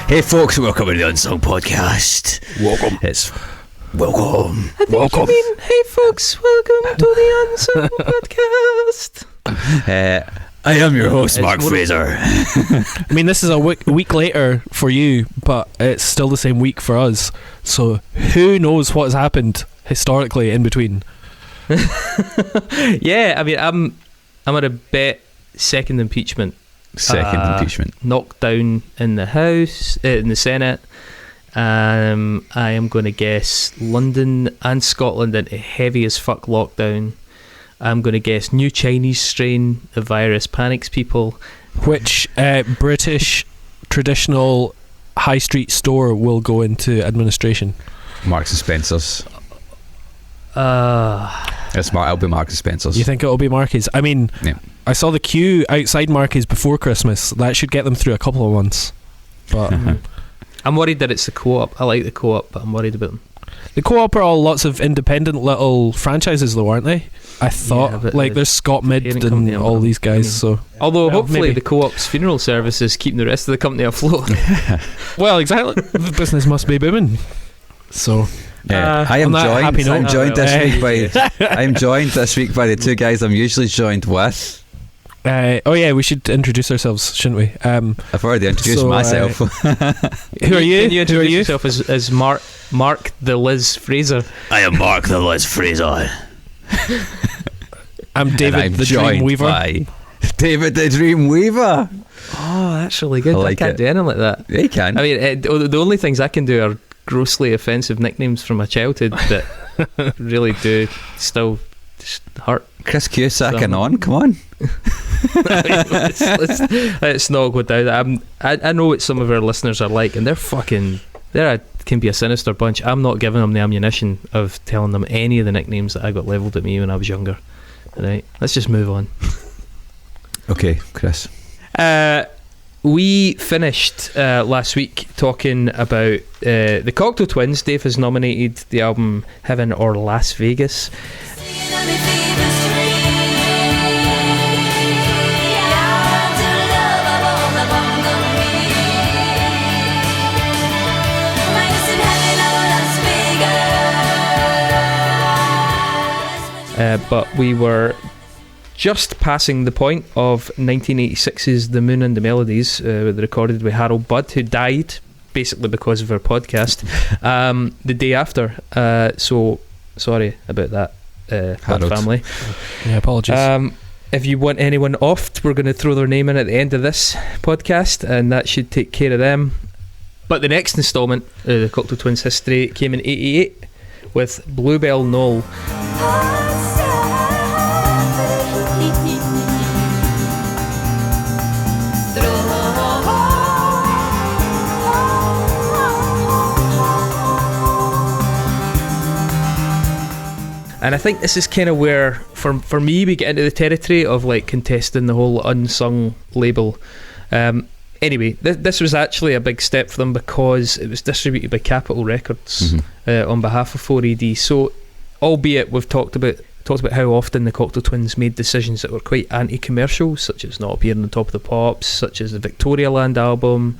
Hey folks, welcome to the Unsung Podcast. Welcome. Welcome. I think you mean, hey folks, welcome to the Unsung Podcast. I am your host, Mark Fraser. I mean, this is a week later for you, but it's still the same week for us. So who knows what has happened historically in between? Yeah, I mean, I'm at a bet second impeachment. Knocked down in the House, in the Senate. I am going to guess London and Scotland into heavy as fuck lockdown. I'm going to guess new Chinese strain of virus panics people. Which British traditional high street store will go into administration? Marks and Spencer's. It'll be Marks and Spencer's. You think it'll be Marky's? I mean, yeah. I saw the queue outside Marky's before Christmas. That should get them through a couple of months. But I'm worried that it's the Co-op. I like the Co-op, but I'm worried about them. The Co-op are all lots of independent little franchises though, aren't they? I thought, yeah, there's Scott Mid and all these guys. So, although hopefully maybe the Co-op's funeral service is keeping the rest of the company afloat. Well, exactly. The business must be booming. So I am joined. I'm joined this week by the two guys I'm usually joined with. We should introduce ourselves, shouldn't we? I've already introduced myself. Who are you? Can you introduce yourself as Mark the Liz Fraser? I am Mark the Liz Fraser. I'm David the Dream Weaver. David the Dream Weaver. Oh, that's really good. I can't do anything like that. Yeah, you can. I mean, the only things I can do are grossly offensive nicknames from my childhood that really do still just hurt. Chris Cusack and on, come on. Let's not go down. I know what some of our listeners are like, and can be a sinister bunch. I'm not giving them the ammunition of telling them any of the nicknames that I got levelled at me when I was younger. Right, let's just move on. Okay, Chris. We finished last week talking about the Cocteau Twins. Dave has nominated the album Heaven or Las Vegas. But we were just passing the point of 1986's The Moon and the Melodies, recorded with Harold Budd, who died basically because of our podcast the day after. So sorry about that, Budd family. Yeah, apologies. If you want anyone offed, we're going to throw their name in at the end of this podcast, and that should take care of them. But the next instalment, the Cocteau Twins history, came in 88 with Bluebell Knoll. And I think this is kind of where, for me, we get into the territory of like contesting the whole unsung label. Anyway, this was actually a big step for them because it was distributed by Capitol Records on behalf of 4AD. So, albeit we've talked about how often the Cocteau Twins made decisions that were quite anti-commercial, such as not appearing on Top of the Pops, such as the Victoria Land album.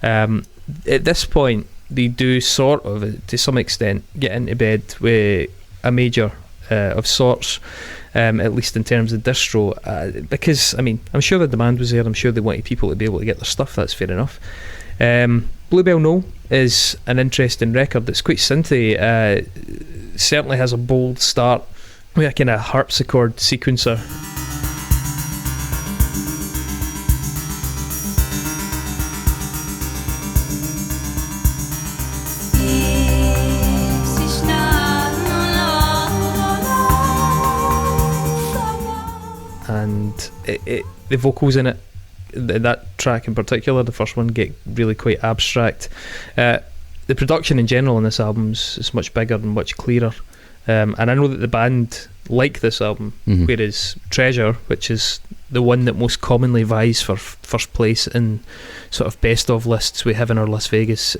At this point, they do sort of, to some extent, get into bed with a major of sorts, at least in terms of distro, because I mean, I'm sure the demand was there. I'm sure they wanted people to be able to get their stuff. That's fair enough. Bluebell Knoll is an interesting record. It's quite synthy. Certainly has a bold start with a kind of harpsichord sequencer. And the vocals in it, that track in particular, the first one, get really quite abstract. The production in general on this album is much bigger and much clearer. And I know that the band like this album, whereas Treasure, which is the one that most commonly vies for first place in sort of best of lists with Heaven or Las Vegas,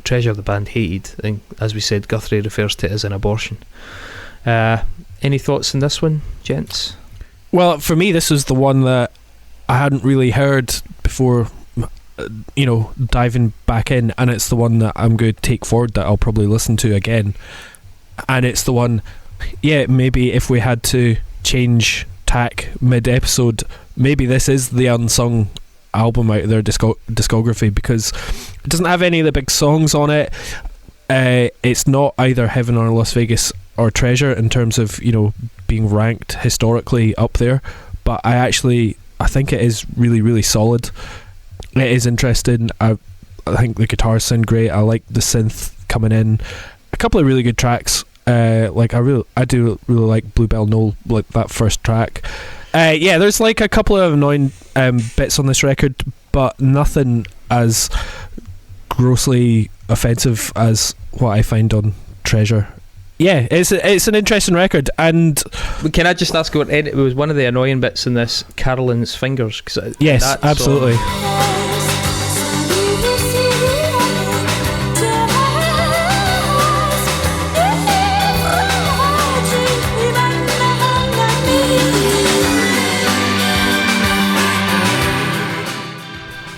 Treasure the band hated, and as we said, Guthrie refers to it as an abortion. Any thoughts on this one, gents? Well, for me, this was the one that I hadn't really heard before diving back in, and it's the one that I'm going to take forward that I'll probably listen to again. And it's the one, maybe if we had to change tack mid-episode, maybe this is the unsung album out of their discography, because it doesn't have any of the big songs on it. It's not either Heaven or Las Vegas or Treasure in terms of being ranked historically up there, but I think it is really, really solid. It is interesting. I think the guitars sound great. I like the synth coming in. A couple of really good tracks. I do really like Bluebell Knoll, like that first track. There's like a couple of annoying bits on this record, but nothing as grossly offensive as what I find on Treasure. Yeah, it's an interesting record. And can I just ask what it was one of the annoying bits in this, Carolyn's Fingers? Yes, absolutely.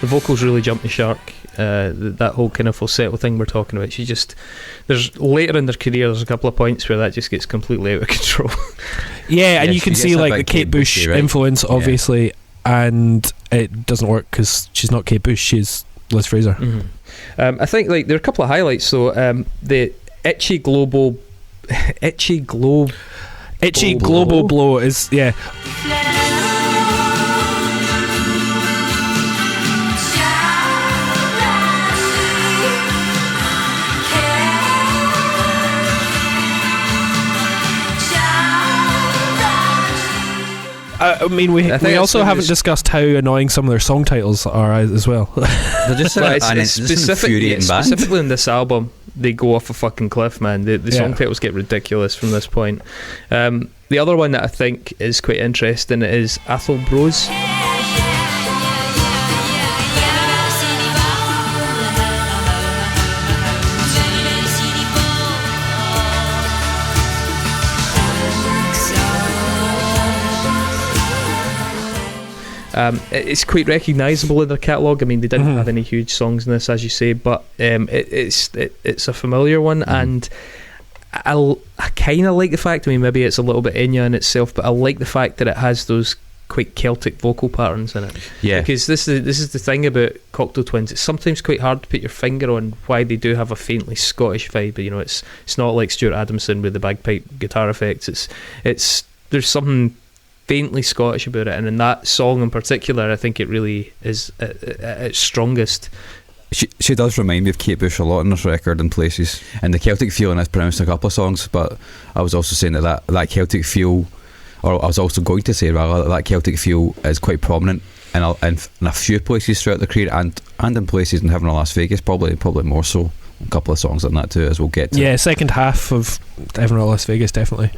The vocals really jump the shark. That whole kind of falsetto thing we're talking about. There's later in their career, there's a couple of points where that just gets completely out of control. Yeah, and you can see like the Kate Bush influence, obviously, and it doesn't work because she's not Kate Bush, she's Liz Fraser. I think like there are a couple of highlights though. The Itchy Global Blow is I mean, we also haven't discussed how annoying some of their song titles are as well. They're just specifically in this album, they go off a fucking cliff, man. The song titles get ridiculous from this point. The other one that I think is quite interesting is Athol Bros. It's quite recognisable in their catalogue. I mean, they didn't have any huge songs in this, as you say, but it's a familiar one, and I kind of like the fact, I mean, maybe it's a little bit Enya in itself, but I like the fact that it has those quite Celtic vocal patterns in it. Yeah. Because this is the thing about Cocteau Twins. It's sometimes quite hard to put your finger on why they do have a faintly Scottish vibe, but it's not like Stuart Adamson with the bagpipe guitar effects. It's there's something faintly Scottish about it, and in that song in particular I think it really is at its strongest. She does remind me of Kate Bush a lot on this record in places, and the Celtic feel, and I've pronounced a couple of songs, but I was also saying that Celtic feel, or I was also going to say rather, that Celtic feel is quite prominent in a few places throughout the career, and in places in Heaven or Las Vegas, probably more so. A couple of songs on that too, as we'll get to. Yeah, second half of Heaven or Las Vegas, definitely.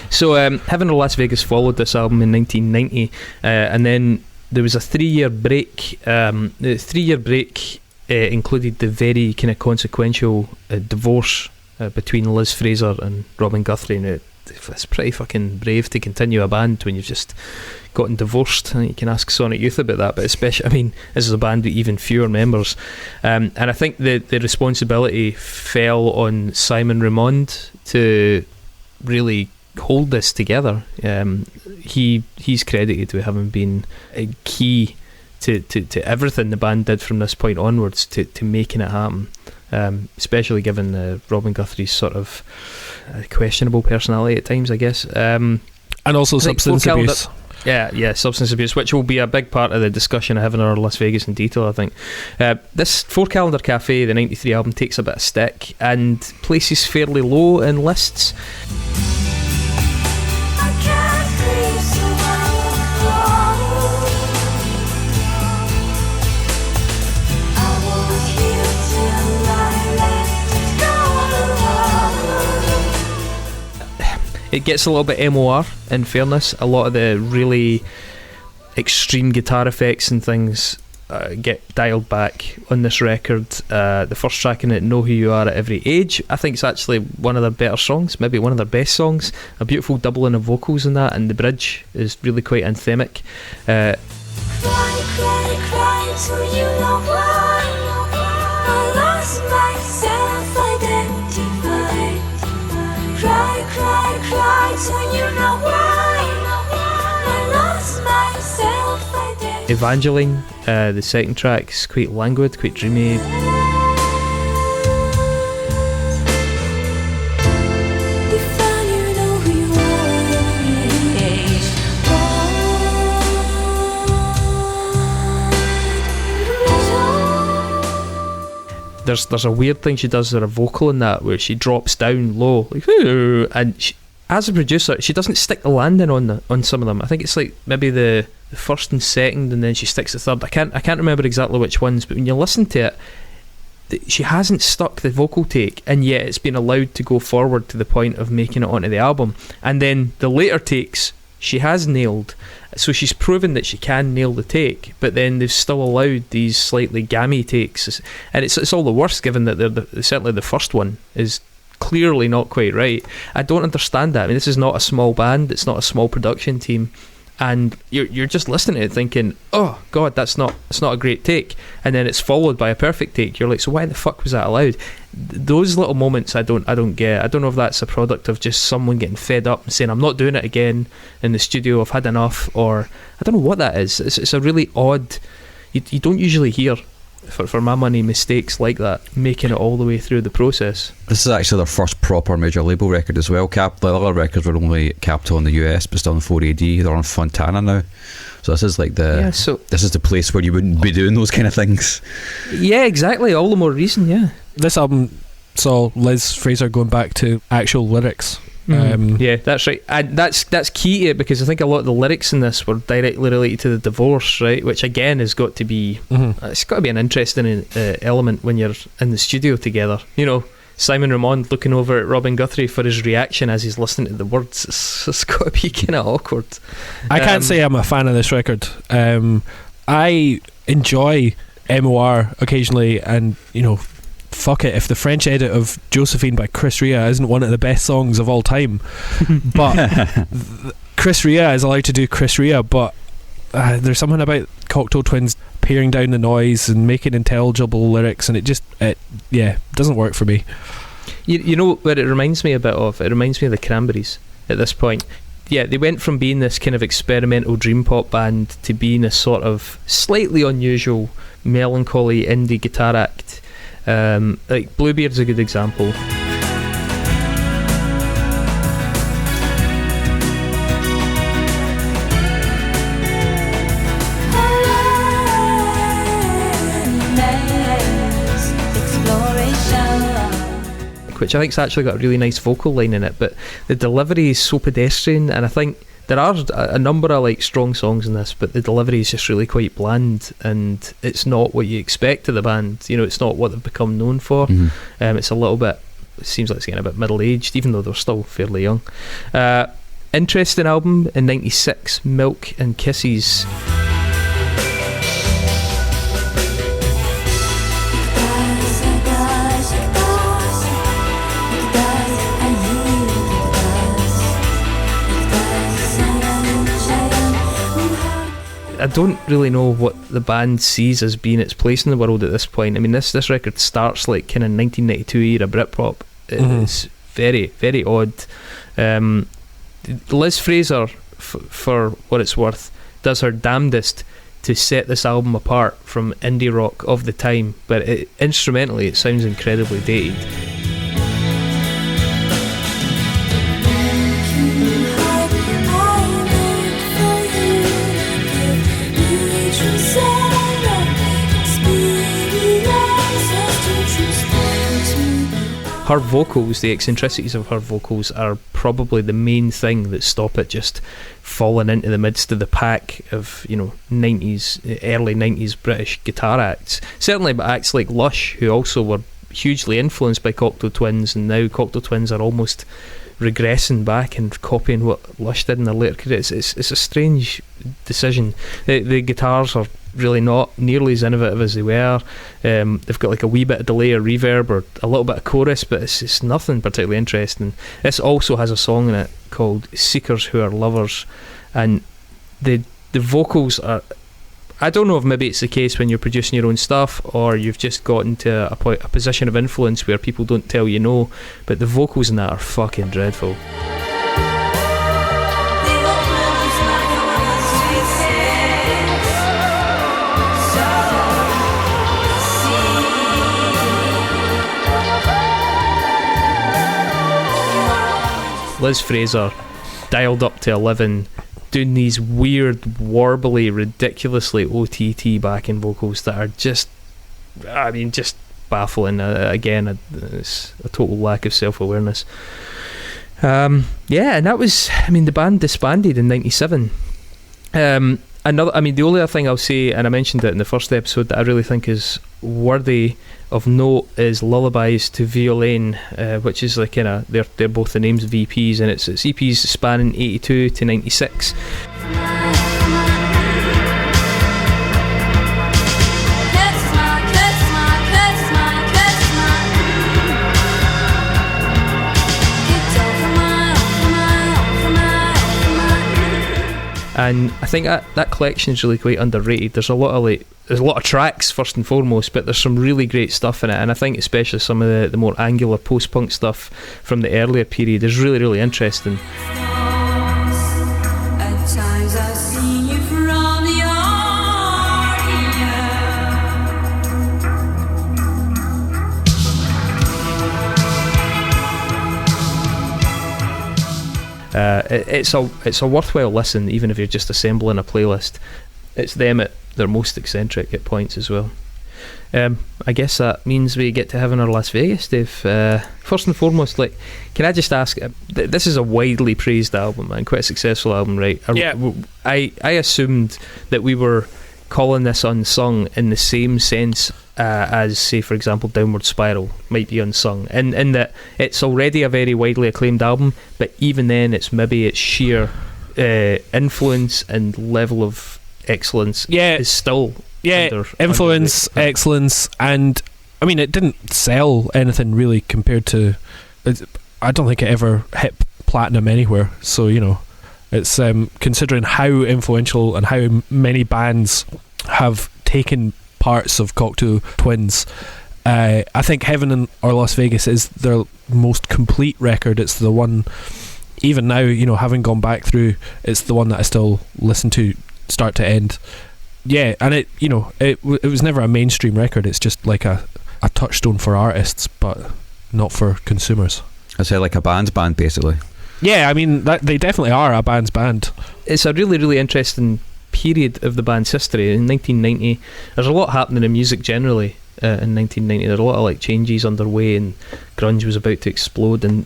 So Heaven or Las Vegas followed this album in 1990, and then there was a 3-year break. The 3-year break included the very kind of consequential divorce between Liz Fraser and Robin Guthrie. Now, it's pretty fucking brave to continue a band when you've just gotten divorced. I think you can ask Sonic Youth about that, but especially, I mean, this is a band with even fewer members, and I think the responsibility fell on Simon Raymond to really hold this together. He's credited with having been a key to everything the band did from this point onwards to making it happen, especially given Robin Guthrie's sort of questionable personality at times, I guess, and also substance abuse. Substance abuse, which will be a big part of the discussion of Heaven or Las Vegas in detail, I think. This 4 Calendar Cafe, the 93 album, takes a bit of stick and places fairly low in lists. It gets a little bit MOR, in fairness. A lot of the really extreme guitar effects and things get dialed back on this record. The first track in it, Know Who You Are at Every Age, I think it's actually one of their better songs, maybe one of their best songs. A beautiful doubling of vocals in that, and the bridge is really quite anthemic. Cry, cry, cry. So you know why I lost my self-identified. Cry, cry, cry, so you know why I lost my self-identified. Evangeline, the second track, is quite languid, quite dreamy. There's a weird thing she does with her vocal in that, where she drops down low, like, and she, as a producer, she doesn't stick the landing on some of them. I think it's like maybe the first and second, and then she sticks the third. I can't remember exactly which ones, but when you listen to it, she hasn't stuck the vocal take, and yet it's been allowed to go forward to the point of making it onto the album. And then the later takes she has nailed, so she's proven that she can nail the take, but then they've still allowed these slightly gammy takes, and it's all the worse given that certainly the first one is clearly not quite right. I don't understand that. I mean, this is not a small band, it's not a small production team, and you're just listening to it thinking, oh god, that's not a great take, and then it's followed by a perfect take. You're like, so why the fuck was that allowed? Those little moments I don't get. I don't know if that's a product of just someone getting fed up and saying, I'm not doing it again in the studio, I've had enough, or I don't know what that is. It's a really odd, you don't usually hear, for my money, mistakes like that making it all the way through the process. This is actually their first proper major label record as well. The other records were only Capitol in the US, but still on 4AD. They're on Fontana now, so this is like this is the place where you wouldn't be doing those kind of things. Yeah, exactly. All the more reason. Yeah, this album saw Liz Fraser going back to actual lyrics. Yeah, that's right, and that's key to it, because I think a lot of the lyrics in this were directly related to the divorce, right? Which again has got to be it's got to be an interesting element when you're in the studio together. You know, Simon Ramond looking over at Robin Guthrie for his reaction as he's listening to the words. It's got to be kind of awkward. I can't say I'm a fan of this record. I enjoy MOR occasionally, and you know, fuck it, if the French edit of Josephine by Chris Rea isn't one of the best songs of all time, but Chris Rea is allowed to do Chris Rea, but there's something about Cocteau Twins paring down the noise and making intelligible lyrics, and it doesn't work for me. You know what it reminds me a bit of? It reminds me of the Cranberries at this point. Yeah, they went from being this kind of experimental dream pop band to being a sort of slightly unusual melancholy indie guitar act. Like Bluebeard's a good example. Which I think's actually got a really nice vocal line in it, but the delivery is so pedestrian, and I think there are a number of like strong songs in this, but the delivery is just really quite bland, and it's not what you expect of the band. You know, it's not what they've become known for. It's a little bit, it seems like it's getting a bit middle-aged, even though they're still fairly young. Interesting album in 96, Milk and Kisses. I don't really know what the band sees as being its place in the world at this point. I mean, this record starts like kind of 1992 era Britpop. It's very, very odd. Liz Fraser, for what it's worth, does her damnedest to set this album apart from indie rock of the time, but instrumentally it sounds incredibly dated. Her vocals, the eccentricities of her vocals, are probably the main thing that stop it just falling into the midst of the pack of, you know, early 90s British guitar acts. Certainly by acts like Lush, who also were hugely influenced by Cocteau Twins, and now Cocteau Twins are almost regressing back and copying what Lush did in their later career. It's a strange decision. The guitars are really not nearly as innovative as they were. They've got like a wee bit of delay or reverb or a little bit of chorus, but it's nothing particularly interesting. This also has a song in it called Seekers Who Are Lovers, and the vocals are I don't know if maybe it's the case when you're producing your own stuff, or you've just got into a position of influence where people don't tell you no, but the vocals in that are fucking dreadful. Liz Fraser, dialed up to 11, doing these weird, warbly, ridiculously OTT backing vocals that are just baffling. Again, it's a total lack of self-awareness. And that was, the band disbanded in 97. The only other thing I'll say, and I mentioned it in the first episode, that I really think is worthy of note is Lullabies to Violain, which is like they're both the names of EPs, and it's EPs spanning 82 to 96. And I think that collection is really quite underrated. There's a lot of tracks first and foremost, but there's some really great stuff in it. And I think especially some of the more angular post-punk stuff from the earlier period is really, really interesting. It's a worthwhile listen, even if you're just assembling a playlist. It's them at their most eccentric at points as well. I guess that means we get to Heaven or Las Vegas, Dave. First and foremost, can I just ask, this is a widely praised album, man, quite a successful album, right? Yeah. I assumed that we were calling this unsung in the same sense as, say, for example, Downward Spiral might be unsung, in that it's already a very widely acclaimed album, but even then it's sheer influence and level of excellence is still influence, excellence, and it didn't sell anything really compared to, I don't think it ever hit platinum anywhere, so it's considering how influential and how many bands have taken parts of Cocteau Twins. I think Heaven or Las Vegas is their most complete record. It's the one, even now, having gone back through, it's the one that I still listen to start to end. Yeah, and it was never a mainstream record. It's just like a touchstone for artists, but not for consumers. I say like a band's band, basically. Yeah, they definitely are a band's band. It's a really, really interesting period of the band's history. In 1990, there's a lot happening in music generally. In 1990, there were a lot of changes underway, and grunge was about to explode. And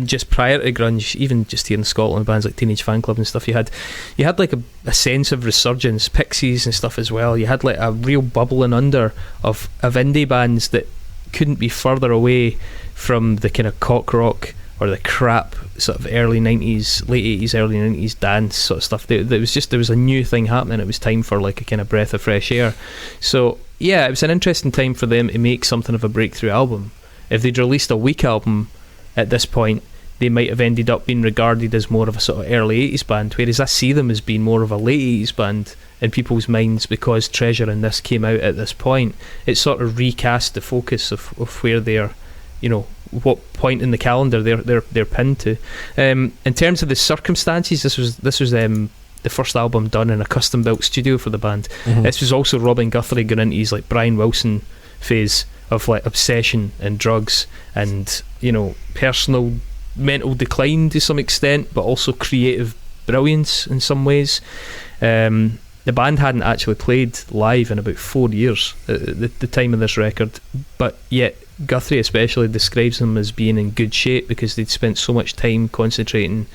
just prior to grunge, even just here in Scotland, bands like Teenage Fan Club and stuff, you had like a sense of resurgence, Pixies and stuff as well. You had like a real bubbling under of indie bands that couldn't be further away from the kind of cock rock or the crap sort of early 90s, late 80s, early 90s dance sort of stuff. There was a new thing happening. It was time for like a kind of breath of fresh air. So yeah, it was an interesting time for them to make something of a breakthrough album. If they'd released a weak album at this point, they might have ended up being regarded as more of a sort of early 80s band, whereas I see them as being more of a late 80s band in people's minds because Treasure and this came out at this point. It sort of recast the focus of where they're, what point in the calendar they're pinned to. In terms of the circumstances, this was the first album done in a custom built studio for the band. Mm-hmm. This was also Robin Guthrie going into his like Brian Wilson phase of like obsession and drugs and personal mental decline to some extent, but also creative brilliance in some ways. The band hadn't actually played live in about 4 years at the time of this record, but yet Guthrie especially describes them as being in good shape because they'd spent so much time concentrating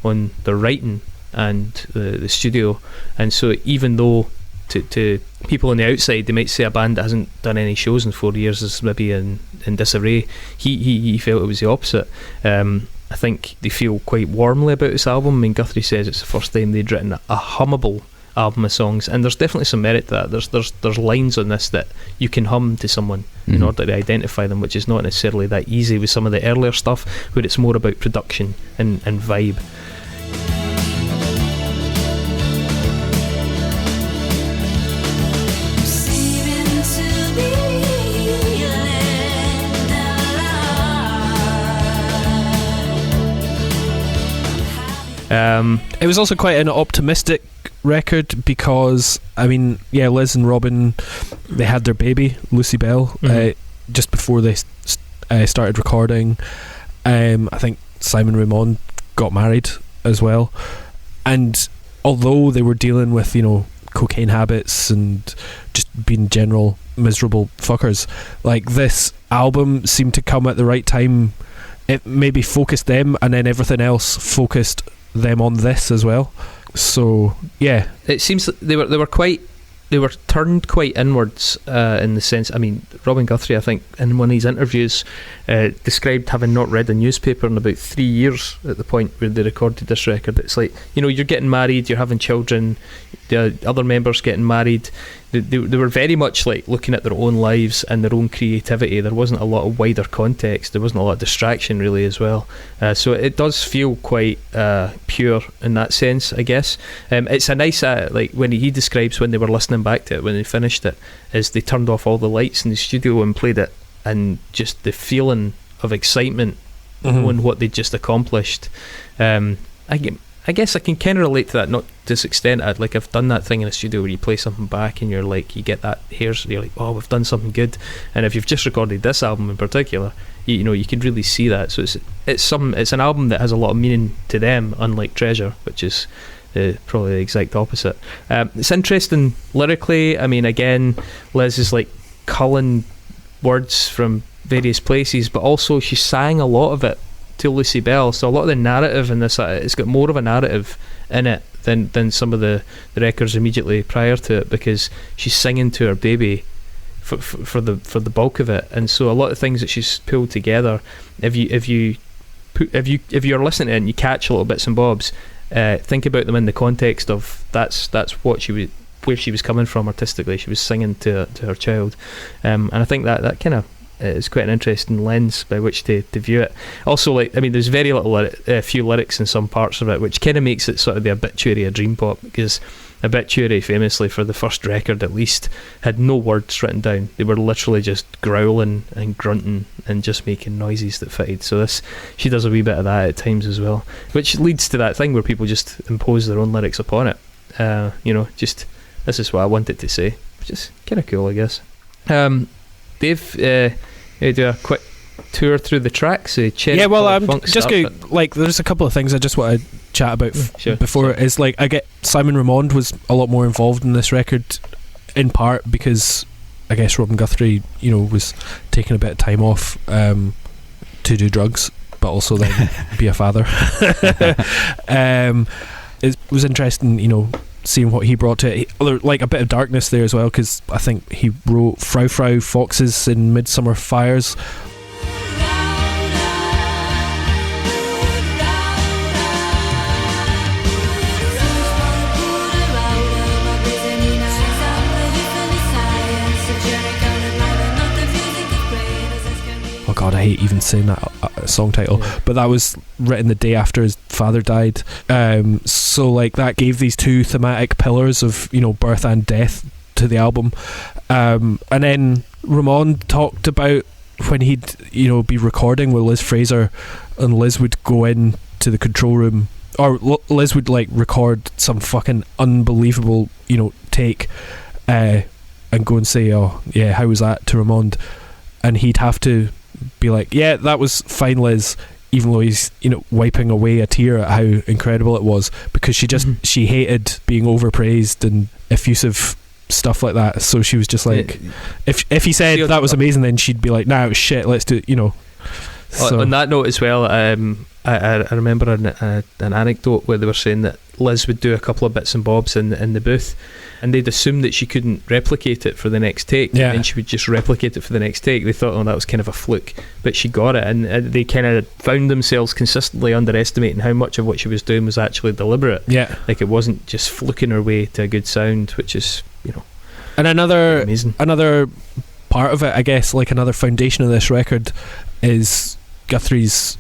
on their writing and the studio. And so even though to people on the outside they might say a band that hasn't done any shows in 4 years is maybe in disarray, he felt it was the opposite. I think they feel quite warmly about this album. Guthrie says it's the first time they'd written a hummable album of songs, and there's definitely some merit to that. There's lines on this that you can hum to someone in order to identify them, which is not necessarily that easy with some of the earlier stuff where it's more about production and vibe. It was also quite an optimistic record because, I mean, yeah, Liz and Robin, they had their baby, Lucy Bell, just before they started recording. I think Simon Raymond got married as well. And although they were dealing with, you know, cocaine habits and just being general miserable fuckers, like, this album seemed to come at the right time. It maybe focused them, and then everything else focused them on this as well. So yeah, it seems that they were turned quite inwards, in the sense, I mean, Robin Guthrie, I think, in one of his interviews, described having not read a newspaper in about 3 years at the point where they recorded this record. It's like, you know, you're getting married, you're having children, the other members getting married. They were very much like looking at their own lives and their own creativity. There wasn't a lot of wider context. There wasn't a lot of distraction really as well. So it does feel quite pure in that sense, I guess. It's a nice, like when he describes when they were listening back to it, when they finished it, is they turned off all the lights in the studio and played it, and just the feeling of excitement knowing what they'd just accomplished. I guess I can kind of relate to that, not to this extent. I've done that thing in a studio where you play something back and you're like, you get that you're like, oh, we've done something good. And if you've just recorded this album in particular, you know, you can really see that. So it's an album that has a lot of meaning to them, unlike Treasure, which is probably the exact opposite. It's interesting lyrically. I mean, again, Liz is like culling words from various places, but also she sang a lot of it to Lucy Bell, so a lot of the narrative in this, it's got more of a narrative in it than some of the records immediately prior to it, because she's singing to her baby for the bulk of it. And so a lot of things that she's pulled together, if you're listening to it and you catch a little bits and bobs, think about them in the context of that's what where she was coming from artistically. She was singing to her child, and I think that kind of it's quite an interesting lens by which to view it. Also, like, I mean, there's very little few lyrics in some parts of it, which kind of makes it sort of the obituary of dreampop, because Obituary, famously for the first record at least, had no words written down. They were literally just growling and grunting and just making noises that fitted. So she does a wee bit of that at times as well, which leads to that thing where people just impose their own lyrics upon it. You know, just, this is what I wanted to say, which is kind of cool, I guess. Dave, you do a quick tour through the tracks. Yeah, well, I'm just going, like, there's a couple of things I just want to chat about before. Is like, I get Simon Raymond was a lot more involved in this record, in part because I guess Robin Guthrie, you know, was taking a bit of time off to do drugs, but also then be a father. It was interesting, you know, seeing what he brought to it. Like a bit of darkness there as well, because I think he wrote Frou Frou Foxes in Midsummer Fires. Oh god, I hate even saying that song title, but that was written the day after his father died. So like that gave these two thematic pillars of, you know, birth and death to the album. And then Raymond talked about when he'd, you know, be recording with Liz Fraser, and Liz would go in to the control room, or Liz would like record some fucking unbelievable, you know, take, and go and say, oh yeah, how was that, to Raymond, and he'd have to be like, yeah, that was fine, Liz, even though he's, you know, wiping away a tear at how incredible it was, because she just she hated being overpraised and effusive stuff like that. So she was just like, if he said that was amazing, then she'd be like, nah, it was shit, let's do it, you know. So. On that note as well, I remember an anecdote where they were saying that Liz would do a couple of bits and bobs in the booth, and they'd assume that she couldn't replicate it for the next take, and then she would just replicate it for the next take. They thought, oh, that was kind of a fluke, but she got it, and they kind of found themselves consistently underestimating how much of what she was doing was actually deliberate. Like, it wasn't just fluking her way to a good sound, which is, you know, and amazing. Another part of it, I guess, like another foundation of this record is Guthrie's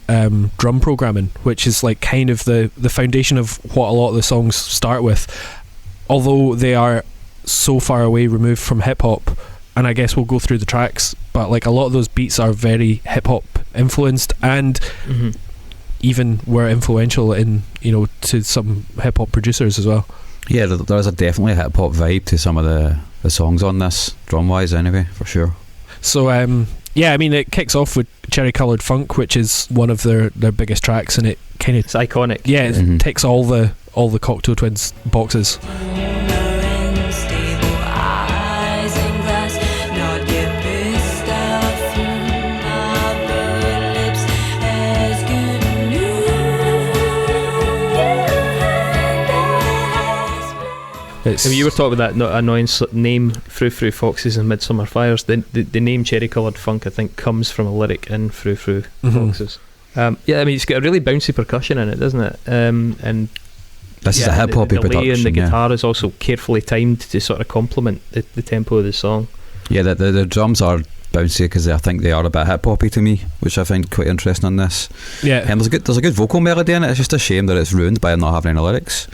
drum programming, which is like kind of the foundation of what a lot of the songs start with, although they are so far away removed from hip hop. And I guess we'll go through the tracks, but like a lot of those beats are very hip hop influenced, and even were influential in, to some hip hop producers as well. Yeah, there's definitely a hip hop vibe to some of the songs on this, drum wise anyway, for sure. So yeah, I mean, it kicks off with Cherry Coloured Funk, which is one of their biggest tracks, and it kind of, it's iconic. yeah, it ticks all the Cocteau Twins boxes. You were talking about that annoying name, Frou Frou Foxes and Midsummer Fires. The name Cherry Coloured Funk, I think, comes from a lyric in Frou Frou Foxes. Yeah, I mean, it's got a really bouncy percussion in it, doesn't it? And this is a hip hop production. The delay and the guitar is also carefully timed to sort of complement the tempo of the song. Yeah, the drums are bouncy because I think they are a bit hip hoppy to me, which I find quite interesting on this. Yeah, and there's a good vocal melody in it. It's just a shame that it's ruined by not having any lyrics.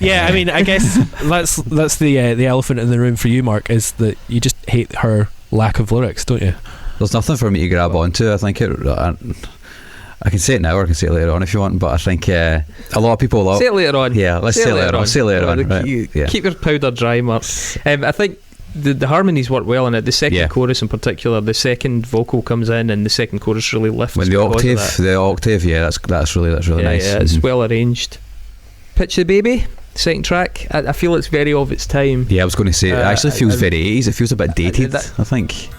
Yeah, I mean, I guess that's the elephant in the room for you, Mark, is that you just hate her lack of lyrics, don't you? There's nothing for me to grab onto. I think I can say it now or I can say it later on if you want, but I think a lot of people say it later on. Yeah, let's say it later on. Say it later on. Right. Keep your powder dry, Mark. I think the harmonies work well in it. The second chorus in particular, the second vocal comes in and the second chorus really lifts. When the octave, yeah, that's really nice. Yeah, it's well arranged. Picture the Baby, second track. I feel it's very of its time. Yeah, I was going to say it actually feels very 80s. It feels a bit dated, I think.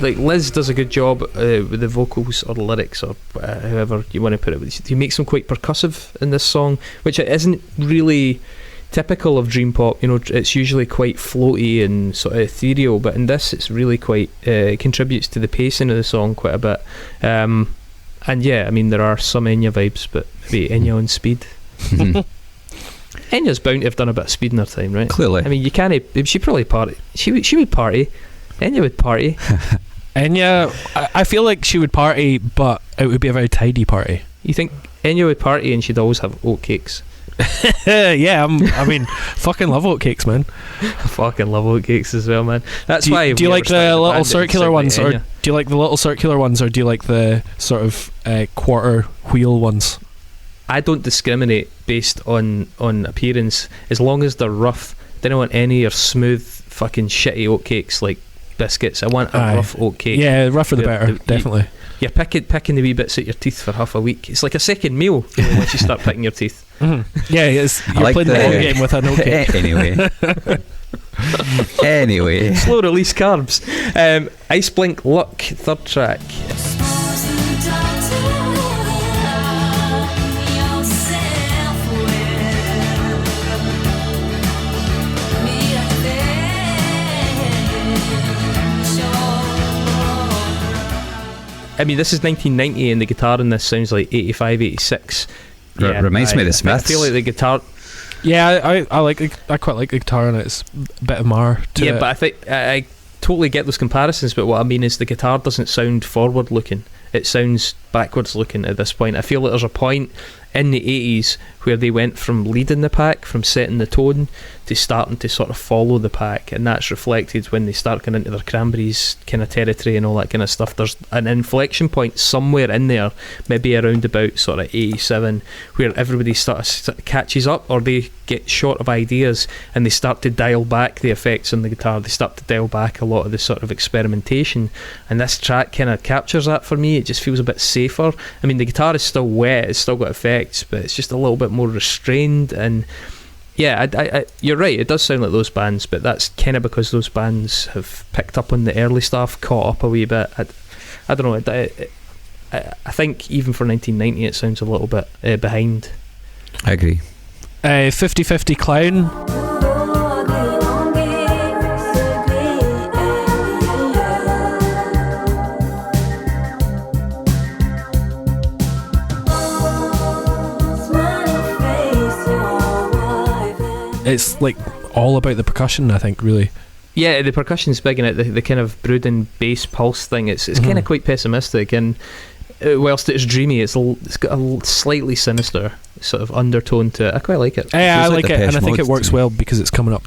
Liz does a good job with the vocals or the lyrics or however you want to put it. He makes them quite percussive in this song, which isn't really typical of dream pop. It's usually quite floaty and sort of ethereal, but in this it's really quite contributes to the pacing of the song quite a bit. And yeah, I mean, there are some Enya vibes, but maybe Enya on speed. Enya's bound to have done a bit of speed in her time, right? Clearly. I mean, you can't. She probably party. She would party. Enya would party. Enya, I feel like she would party, but it would be a very tidy party. You think Enya would party and she'd always have oatcakes? Yeah, I mean, fucking love oatcakes, man. I fucking love oatcakes as well, man. That's why. Do you like the little circular ones, or do you like the little circular ones, or do you like the sort of quarter wheel ones? I don't discriminate based on appearance, as long as they're rough. I don't want any or smooth fucking shitty oatcakes like biscuits. I want a rough oatcake. Yeah, rougher the better, definitely. You're picking the wee bits out your teeth for half a week. It's like a second meal once you start picking your teeth. Mm-hmm. Yeah, you're playing the long game with an oatcake. Anyway. Slow release carbs. Ice Blink Luck, third track. I mean, this is 1990 and the guitar in this sounds like 85, 86. Yeah, reminds me of the Smiths. I feel like the guitar... Yeah, I quite like the guitar and it's a bit of mar to it. But I think I totally get those comparisons, but what I mean is the guitar doesn't sound forward looking. It sounds backwards looking at this point. I feel like there's a point in the 80s where they went from leading the pack, from setting the tone, to starting to sort of follow the pack, and that's reflected when they start getting into their Cranberries kind of territory and all that kind of stuff. There's an inflection point somewhere in there, maybe around about sort of 87, where everybody sort of catches up, or they get short of ideas and they start to dial back the effects on the guitar. They start to dial back a lot of the sort of experimentation, and this track kind of captures that for me. It just feels a bit safer. I mean, the guitar is still wet, it's still got effects, but it's just a little bit more restrained. And yeah, I you're right, it does sound like those bands, but that's kind of because those bands have picked up on the early stuff, caught up a wee bit. I don't know, I think even for 1990 it sounds a little bit behind. I agree. 50-50 Clown. It's like all about the percussion, I think, really. Yeah, the percussion's big in it. The kind of brooding bass pulse thing. It's kind of quite pessimistic, and whilst it's dreamy, it's got a slightly sinister sort of undertone to it. I quite like it. Yeah, I Feels like like it, and I think Depeche it works Mode to me. well because it's coming up.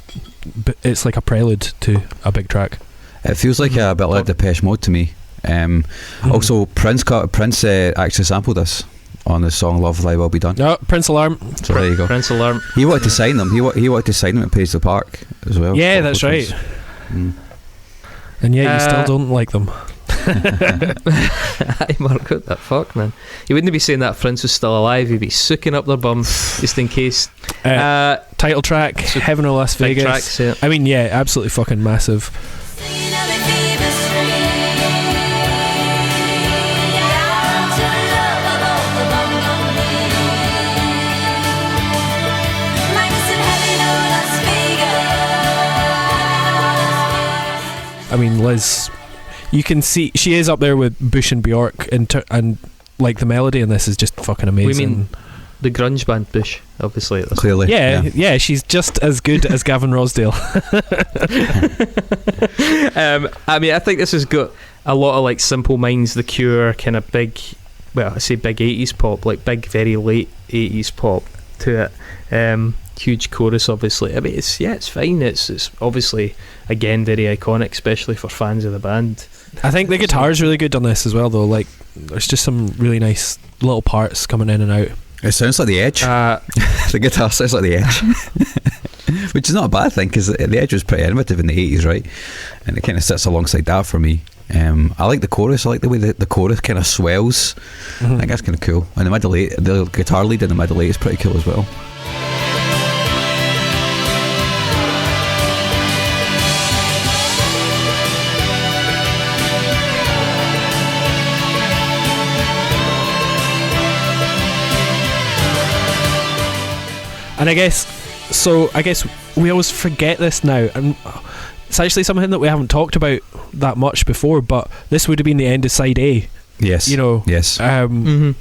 It's like a prelude to a big track. It feels like a bit like Depeche Mode to me. Also, Prince actually sampled this on the song "Love Thy Will Be Done." No, Prince Alarm. So there you go. Prince Alarm. He wanted to sign them. He wanted to sign them at Paisley Park as well. Yeah, Cocteau that's Twins. right. Mm. And yet you still don't like them. Aye, Mark, what the fuck, man? You wouldn't be saying that if Prince was still alive. He'd be sucking up their bum just in case. Title track, Heaven or Las Big Vegas. tracks, yeah. I mean, yeah, absolutely fucking massive. I mean, Liz, you can see she is up there with Bush and Bjork, and like the melody in this is just fucking amazing. We mean the grunge band Bush, obviously. At this Clearly, yeah, she's just as good as Gavin Rossdale. I mean, I think this has got a lot of like Simple Minds, The Cure, kind of big. Well, I say big 80s pop, like big, very late 80s pop to it. Huge chorus, obviously. I mean, it's fine. It's obviously again very iconic, especially for fans of the band. I think the guitar's really good on this as well, though. Like, there's just some really nice little parts coming in and out. It sounds like The Edge. The guitar sounds like The Edge, which is not a bad thing because The Edge was pretty innovative in the 80s, right? And it kind of sits alongside that for me. I like the chorus. I like the way the chorus kind of swells. I think that's kind of cool. And the guitar lead in the middle eight is pretty cool as well. And I guess we always forget this now, and it's actually something that we haven't talked about that much before, but this would have been the end of side A. Yes. You know, yes.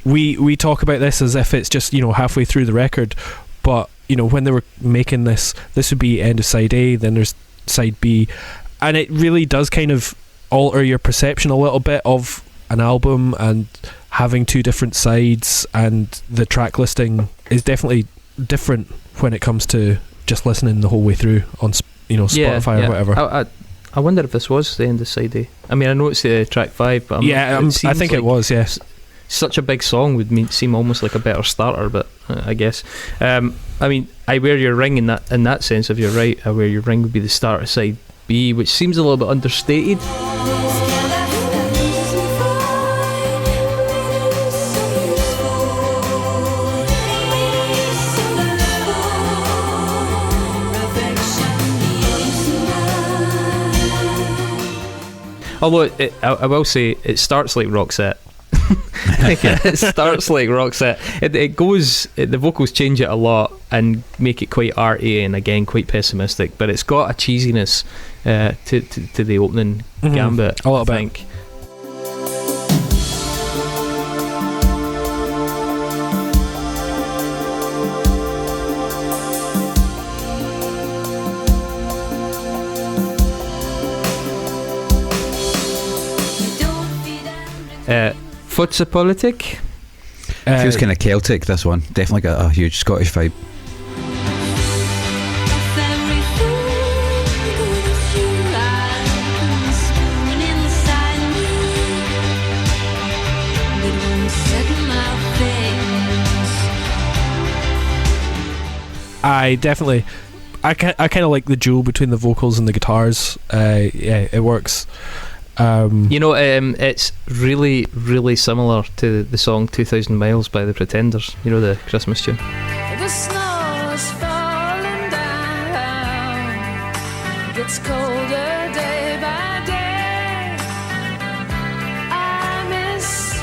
We talk about this as if it's just, you know, halfway through the record, but you know, when they were making this would be end of side A, then there's side B, and it really does kind of alter your perception a little bit of an album and having two different sides, and the track listing is definitely different when it comes to just listening the whole way through on Spotify or whatever. I wonder if this was the end of side A. I mean, I know it's the track 5, but I think it was. Yes, such a big song would seem almost like a better starter, but I guess. I mean, I Wear Your Ring in that sense. If you're right, I Wear Your Ring would be the start of side B, which seems a little bit understated. Although I will say it starts like Roxette. It starts like Roxette. The vocals change it a lot and make it quite arty and again quite pessimistic, but it's got a cheesiness to the opening gambit. A little bit. I think. Futsapolitik. Feels kind of Celtic, this one. Definitely got a huge Scottish vibe. I kind of like the duel between the vocals and the guitars. Yeah, it works. It's really, really similar to the song 2000 Miles by the Pretenders, you know, the Christmas tune. The snow is falling down, it gets colder day by day. I miss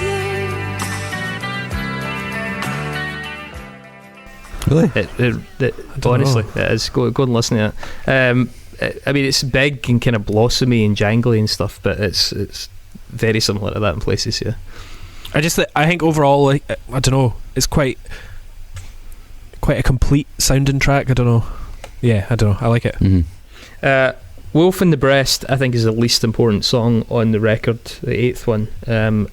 you. Really? Honestly, it is. Go and listen to it. I mean, it's big and kind of blossomy and jangly and stuff, but it's very similar to that in places. Yeah, I think overall, like, I don't know, it's quite a complete sounding track. I don't know. Yeah, I don't know. I like it. Mm-hmm. Wolf in the Breast, I think, is the least important song on the record, the 8th one.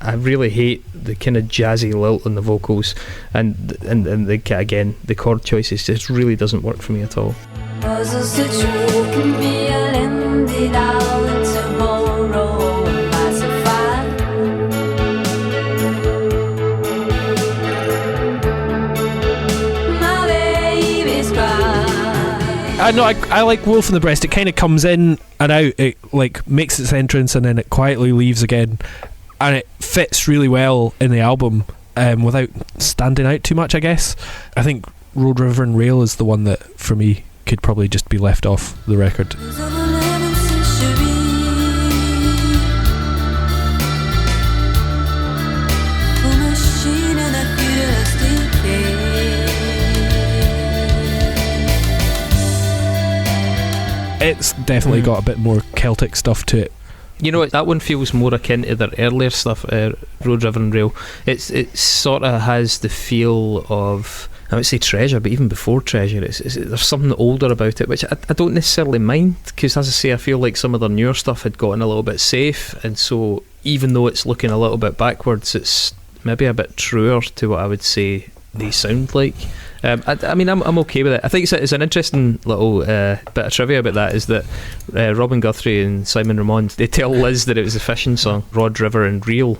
I really hate the kind of jazzy lilt on the vocals, and again, the chord choices just really doesn't work for me at all. Puzzles to trick me, elended out tomorrow, pacified. My baby's crying. I know, I like Wolf in the Breast. It kind of comes in and out, it like makes its entrance and then it quietly leaves again, and it fits really well in the album without standing out too much, I guess. I think Road, River and Rail is the one that for me could probably just be left off the record. It's definitely got a bit more Celtic stuff to it. You know what, that one feels more akin to their earlier stuff, Road, River and Rail. It sort of has the feel of, I would say Treasure, but even before Treasure, there's something older about it, which I don't necessarily mind, because as I say, I feel like some of their newer stuff had gotten a little bit safe, and so even though it's looking a little bit backwards, it's maybe a bit truer to what I would say they sound like. I mean, I'm okay with it. I think it's an interesting little bit of trivia about that, is that Robin Guthrie and Simon Ramond, they tell Liz that it was a fishing song, Rod, River and Reel.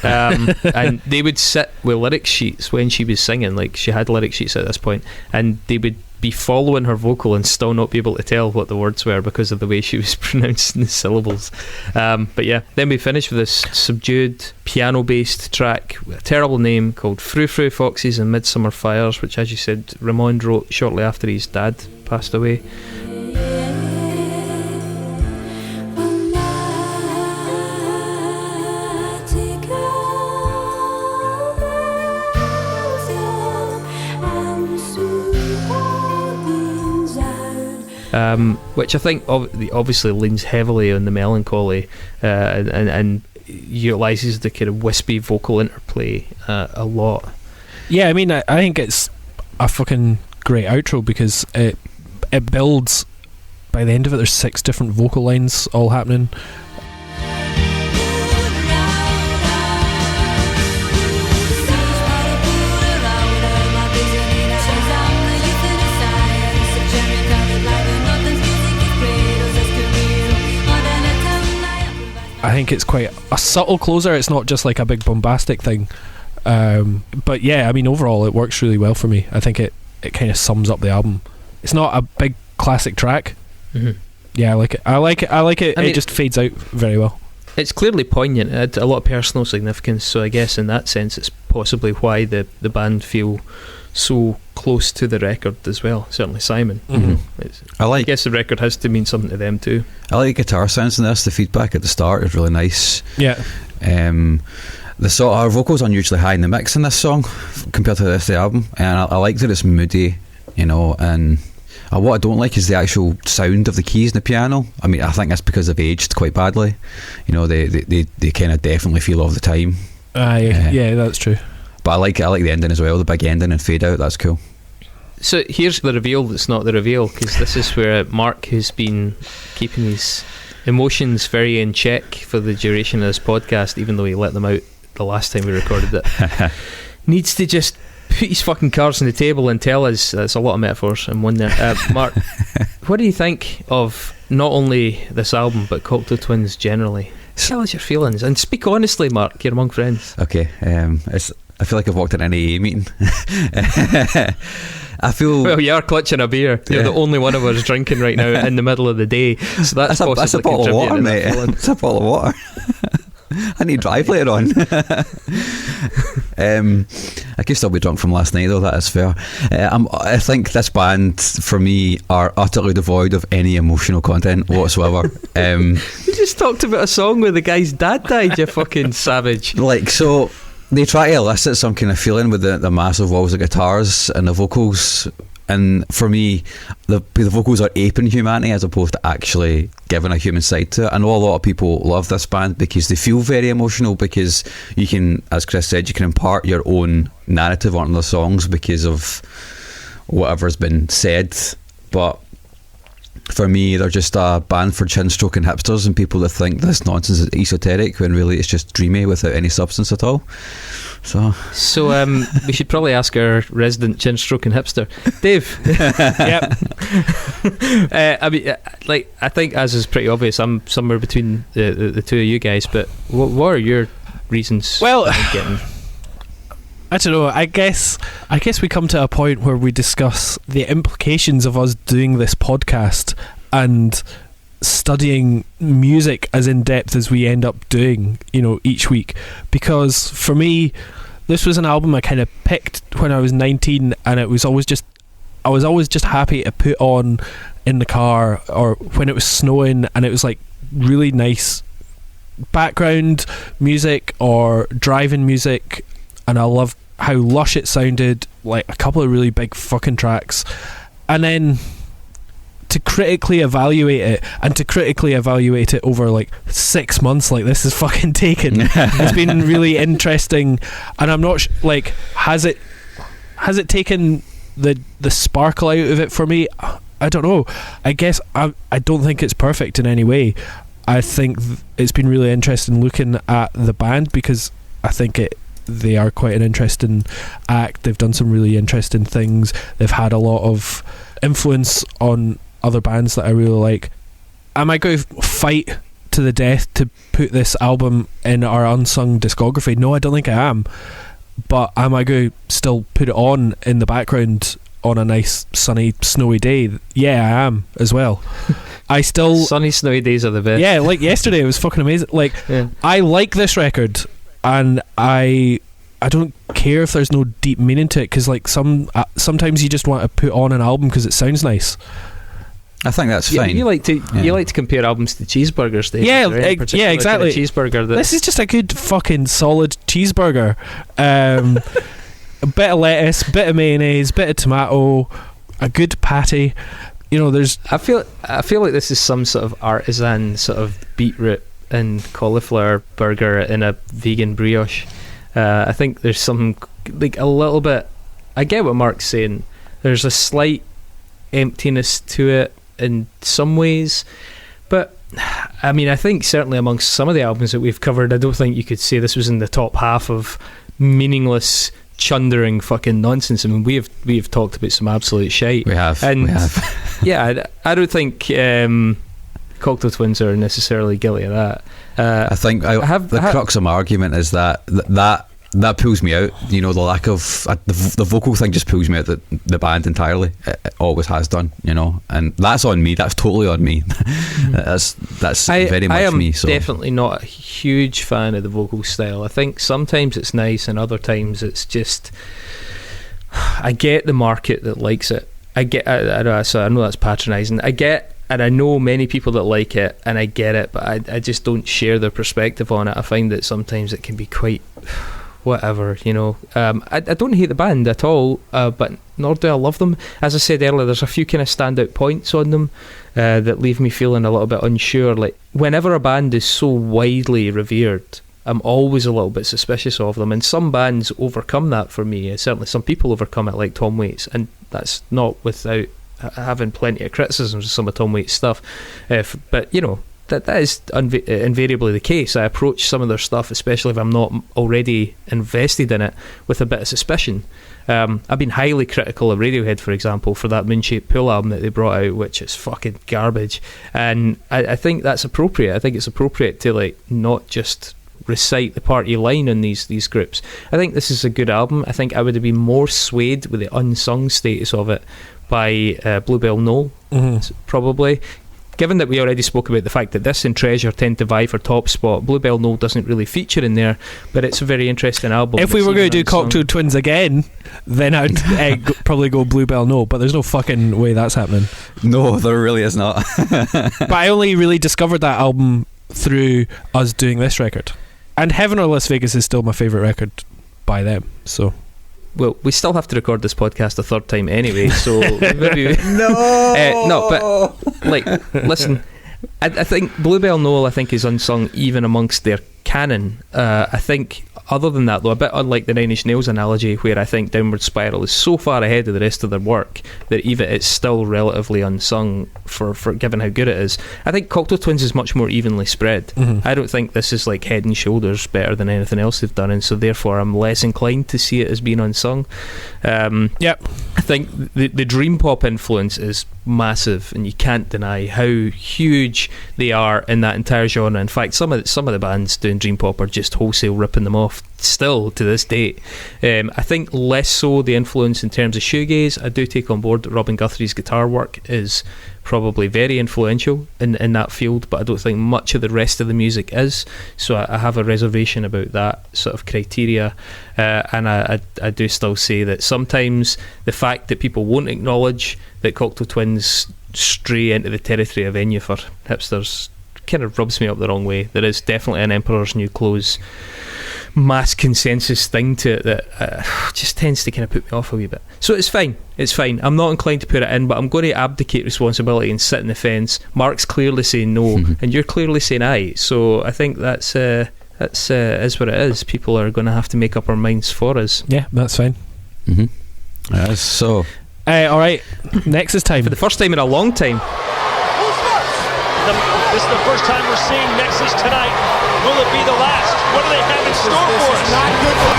And they would sit with lyric sheets when she was singing, like she had lyric sheets at this point, and they would be following her vocal and still not be able to tell what the words were because of the way she was pronouncing the syllables. But yeah, then we finish with this subdued piano based track with a terrible name called Frou Frou Foxes and Midsummer Fires, which, as you said, Ramond wrote shortly after his dad passed away. Which I think obviously leans heavily on the melancholy and utilises the kind of wispy vocal interplay a lot. Yeah, I mean, I think it's a fucking great outro because it builds. By the end of it, there's 6 different vocal lines all happening. I think it's quite a subtle closer. It's not just like a big bombastic thing. But yeah, I mean, overall it works really well for me. I think it kind of sums up the album. It's not a big classic track. Mm-hmm. Yeah, I like it. I like it. It just fades out very well. It's clearly poignant. It had a lot of personal significance, so I guess in that sense it's possibly why the band feel so close to the record as well. Certainly Simon. Mm-hmm. I guess the record has to mean something to them too. I like the guitar sounds in this. The feedback at the start is really nice. Yeah. The sort of vocals are unusually high in the mix in this song compared to the rest of the album, and I like that it's moody, you know. And what I don't like is the actual sound of the keys in the piano. I mean, I think that's because they've aged quite badly. You know, they kind of definitely feel all the time. Yeah, that's true. But I like the ending as well, the big ending and fade out. That's cool. So here's the reveal that's not the reveal, because this is where Mark, who's been keeping his emotions very in check for the duration of this podcast, even though he let them out the last time we recorded it, needs to just put his fucking cards on the table and tell us. That's a lot of metaphors in one there. Mark, what do you think of not only this album but Cocteau Twins generally? Tell us your feelings and speak honestly, Mark. You're among friends. Okay. I feel like I've walked in an AA meeting. I feel... Well, you are clutching a beer. You're the only one of us drinking right now in the middle of the day. So that's a bottle of water, mate. It's a bottle of water. I need drive later on. I could still be drunk from last night, though. That is fair. I think this band, for me, are utterly devoid of any emotional content whatsoever. You just talked about a song where the guy's dad died, you fucking savage. Like, so... They try to elicit some kind of feeling with the massive walls of guitars and the vocals, and for me the vocals are aping humanity as opposed to actually giving a human side to it. I know a lot of people love this band because they feel very emotional, because you can, as Chris said, you can impart your own narrative onto the songs because of whatever's been said. But For me, they're just a band for chin-stroking hipsters and people that think this nonsense is esoteric when really it's just dreamy without any substance at all. So we should probably ask our resident chin-stroking hipster, Dave. Yep. I mean, I think, as is pretty obvious, I'm somewhere between the two of you guys. But what are your reasons? Well, for getting? I don't know. I guess we come to a point where we discuss the implications of us doing this podcast and studying music as in depth as we end up doing, each week. Because for me, this was an album I kind of picked when I was 19, and I was always just happy to put on in the car or when it was snowing, and it was like really nice background music or driving music, and I loved how lush it sounded, like a couple of really big fucking tracks. And then to critically evaluate it over like 6 months like this is fucking taken, it's been really interesting. And I'm not has it taken the sparkle out of it for me? I don't know. I guess I don't think it's perfect in any way. I think it's been really interesting looking at the band, because I think they are quite an interesting act. They've done some really interesting things. They've had a lot of influence on other bands that I really like. Am I going to fight to the death to put this album in our unsung discography? No, I don't think I am. But am I going to still put it on in the background on a nice sunny snowy day? Yeah, I am as well. I still sunny snowy days are the best. Yeah, like yesterday it was fucking amazing. I like this record, and I don't care if there's no deep meaning to it, because sometimes you just want to put on an album because it sounds nice. I think that's fine. You like to compare albums to cheeseburgers, Dave. Yeah, exactly. Kind of cheeseburger. This is just a good fucking solid cheeseburger. A bit of lettuce, bit of mayonnaise, bit of tomato, a good patty. There's. I feel like this is some sort of artisan sort of beetroot and cauliflower burger in a vegan brioche. I think there's some like a little bit. I get what Mark's saying. There's a slight emptiness to it in some ways, but I mean, I think certainly amongst some of the albums that we've covered, I don't think you could say this was in the top half of meaningless, chundering fucking nonsense. I mean, we have talked about some absolute shite. We have. Yeah, I don't think Cocteau Twins are necessarily guilty of that. I think the crux of my argument is that pulls me out. The lack of the vocal thing just pulls me out the band entirely. It always has done, and that's on me. That's totally on me. that's very much me. So definitely not a huge fan of the vocal style. I think sometimes it's nice, and other times it's just. I get the market that likes it. I know that's patronising. And I know many people that like it, and I get it, but I just don't share their perspective on it. I find that sometimes it can be quite whatever, I don't hate the band at all, but nor do I love them. As I said earlier, there's a few kind of standout points on them that leave me feeling a little bit unsure. Like, whenever a band is so widely revered, I'm always a little bit suspicious of them, and some bands overcome that for me. Certainly some people overcome it, like Tom Waits, and that's not without having plenty of criticisms of some of Tom Waits' stuff, but that is invariably the case. I approach some of their stuff, especially if I'm not already invested in it, with a bit of suspicion. I've been highly critical of Radiohead, for example, for that Moon-Shaped Pool album that they brought out, which is fucking garbage, and I think that's appropriate. I think it's appropriate to not just recite the party line in these groups. I think this is a good album. I think I would have been more swayed with the unsung status of it by Bluebell Knoll, probably. Given that we already spoke about the fact that this and Treasure tend to vie for top spot, Bluebell Knoll doesn't really feature in there, but it's a very interesting album. If we were going to do Cocteau Twins again, then I'd probably go Bluebell Knoll, but there's no fucking way that's happening. No, there really is not. But I only really discovered that album through us doing this record. And Heaven or Las Vegas is still my favourite record by them, so... Well, we still have to record this podcast a third time anyway, so maybe no, but listen, I think Bluebell Knoll is unsung even amongst their canon. I think Other than that, though, a bit unlike the Nine Inch Nails analogy, where I think Downward Spiral is so far ahead of the rest of their work that even it's still relatively unsung for given how good it is. I think Cocteau Twins is much more evenly spread. Mm-hmm. I don't think this is like head and shoulders better than anything else they've done, and so therefore I'm less inclined to see it as being unsung. Yep. I think the dream pop influence is massive, and you can't deny how huge they are in that entire genre. In fact, some of the bands doing dream pop are just wholesale ripping them off still to this date. I think less so the influence in terms of shoegaze. I do take on board that Robin Guthrie's guitar work is probably very influential in that field, but I don't think much of the rest of the music is, so I have a reservation about that sort of criteria. And I do still say that sometimes the fact that people won't acknowledge that Cocteau Twins stray into the territory of Enya for hipsters kind of rubs me up the wrong way. There is definitely an Emperor's New Clothes mass consensus thing to it that just tends to kind of put me off a wee bit. So it's fine. I'm not inclined to put it in, but I'm going to abdicate responsibility and sit in the fence. Mark's clearly saying no, and you're clearly saying aye. So I think that's is what it is. People are going to have to make up our minds for us. Yeah, that's fine. So alright, next is time. For the first time in a long time. This is the first time we're seeing Nexus tonight. Will it be the last? What do they have in store for us? Not good for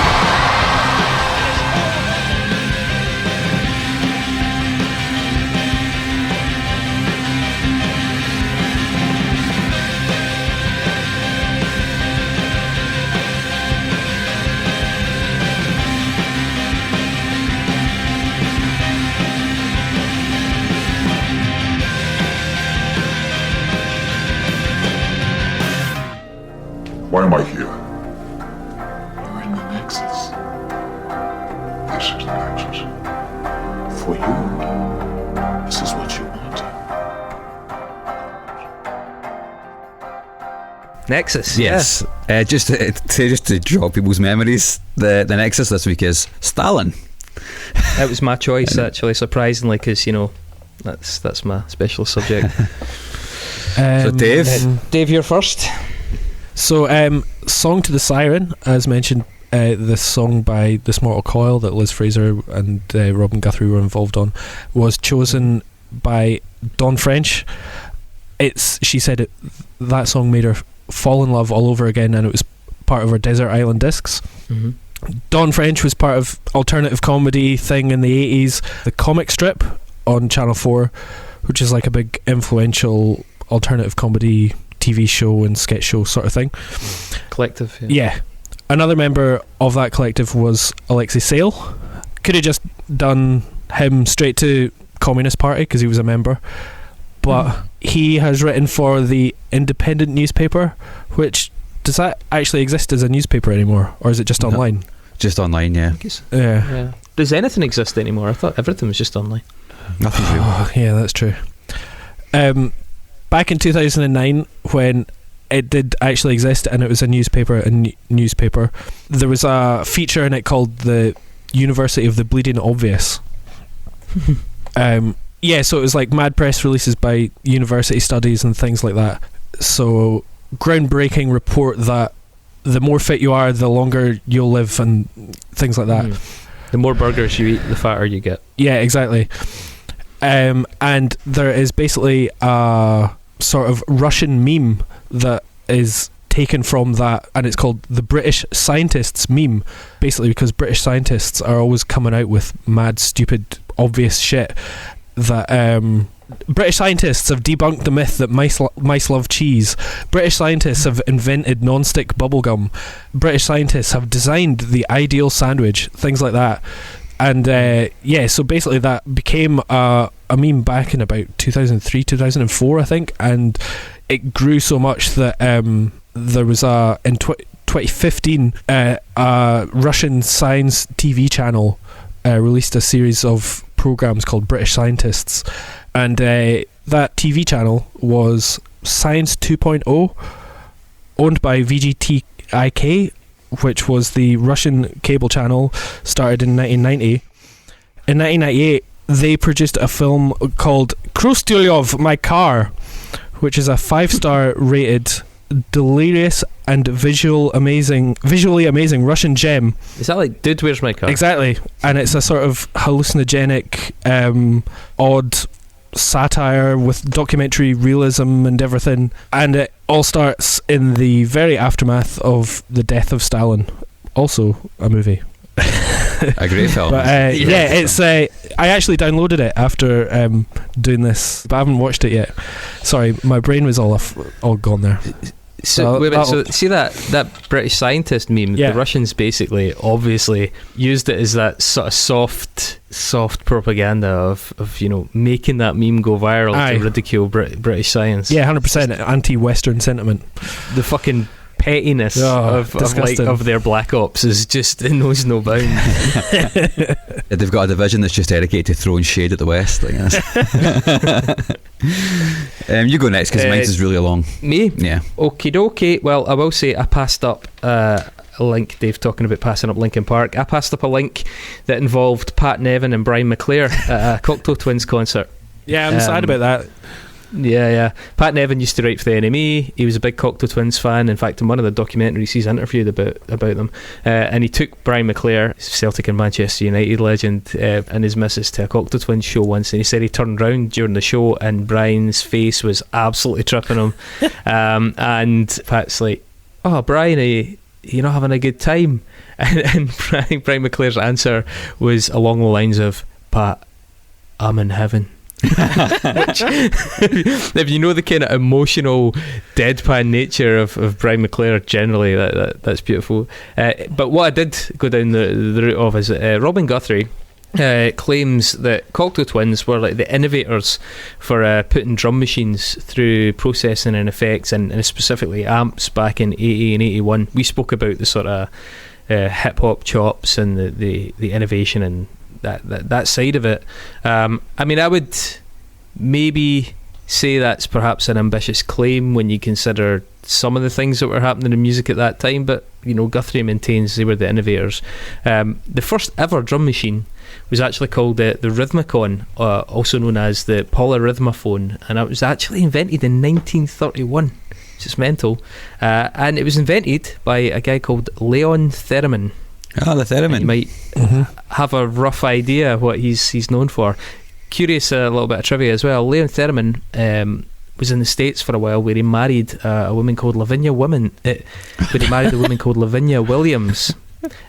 Why am I here? You're in the Nexus. This is the Nexus. For you, this is what you want. Nexus. yes, just to jog people's memories, the Nexus this week is Stalin. That was my choice, actually, surprisingly, because that's my special subject. So Dave, you're first. So, Song to the Siren, as mentioned, this song by This Mortal Coil that Liz Fraser and Robin Guthrie were involved on, was chosen by Dawn French. She said that song made her fall in love all over again, and it was part of her Desert Island Discs. Dawn French was part of alternative comedy thing in the 80s, the comic strip on Channel 4, which is like a big influential alternative comedy TV show and sketch show sort of thing. Collective. Yeah. Another member of that collective was Alexei Sale. Could have just done him straight to Communist Party because he was a member, but he has written for the Independent newspaper, which, does that actually exist as a newspaper anymore, or is it just online? Just online, yeah. Yeah. Does anything exist anymore? I thought everything was just online. Nothing's real. Yeah, that's true. Back in 2009, when it did actually exist and it was a newspaper, there was a feature in it called the University of the Bleeding Obvious. So it was like mad press releases by university studies and things like that. So groundbreaking report that the more fit you are, the longer you'll live and things like that. The more burgers you eat, the fatter you get. Yeah, exactly. And there is basically a sort of Russian meme that is taken from that, and it's called the British Scientists meme, basically because British scientists are always coming out with mad, stupid, obvious shit that British scientists have debunked the myth that mice love cheese. British scientists have invented non-stick bubblegum. British scientists have designed the ideal sandwich, things like that. And so basically that became a meme back in about 2003, 2004, I think, and it grew so much that there was in 2015 a Russian science TV channel released a series of programs called British Scientists, and that TV channel was Science 2.0, owned by VGTIK, which was the Russian cable channel, started in 1990. In 1998, they produced a film called Krustyulov, My Car, which is a 5-star rated delirious and visually amazing Russian gem. Is that like Dude, Where's My Car? Exactly. And it's a sort of hallucinogenic, odd satire with documentary realism and everything. And it all starts in the very aftermath of the death of Stalin. Also a movie. A great film. But it's I actually downloaded it after doing this, but I haven't watched it yet. Sorry, my brain was all gone there. So see that British scientist meme. Yeah. The Russians basically, obviously, used it as that sort of soft propaganda of making that meme go viral to ridicule British science. Yeah, 100% anti-Western sentiment. The fucking pettiness of their black ops is just knows no bounds. They've got a division that's just dedicated to throwing shade at the West. You go next because mine is really long. Me? Yeah. Okie dokie. Well, I will say I passed up a link. Dave talking about passing up Linkin Park. I passed up a link that involved Pat Nevin and Brian McClare at a Cocteau Twins concert. Yeah, I'm sad about that. Yeah. Pat Nevin used to write for the NME. He was a big Cocteau Twins fan. In fact, in one of the documentaries he's interviewed about them, and he took Brian McClare, Celtic and Manchester United legend, and his missus to a Cocteau Twins show once, and he said he turned round during the show and Brian's face was absolutely tripping him. And Pat's like, "Oh, Brian, are you not having a good time?" And Brian McClare's answer was along the lines of, "Pat, I'm in heaven." Which, if you know the kind of emotional deadpan nature of Brian McClare generally, that's beautiful. But what I did go down the route of is Robin Guthrie claims that Cocteau Twins were like the innovators for putting drum machines through processing and effects, and specifically amps back in 80 and 81. We spoke about the sort of hip hop chops and the innovation and that side of it. I mean, I would maybe say that's perhaps an ambitious claim when you consider some of the things that were happening in music at that time, but Guthrie maintains they were the innovators. The first ever drum machine was actually called the Rhythmicon, also known as the polyrhythmophone, and it was actually invented in 1931. It's just mental. And it was invented by a guy called Leon Theremin. Oh, the Theremin. You might have a rough idea what he's known for. Curious, a little bit of trivia as well. Leon Theremin was in the States for a while, where he married a woman called Lavinia Williams,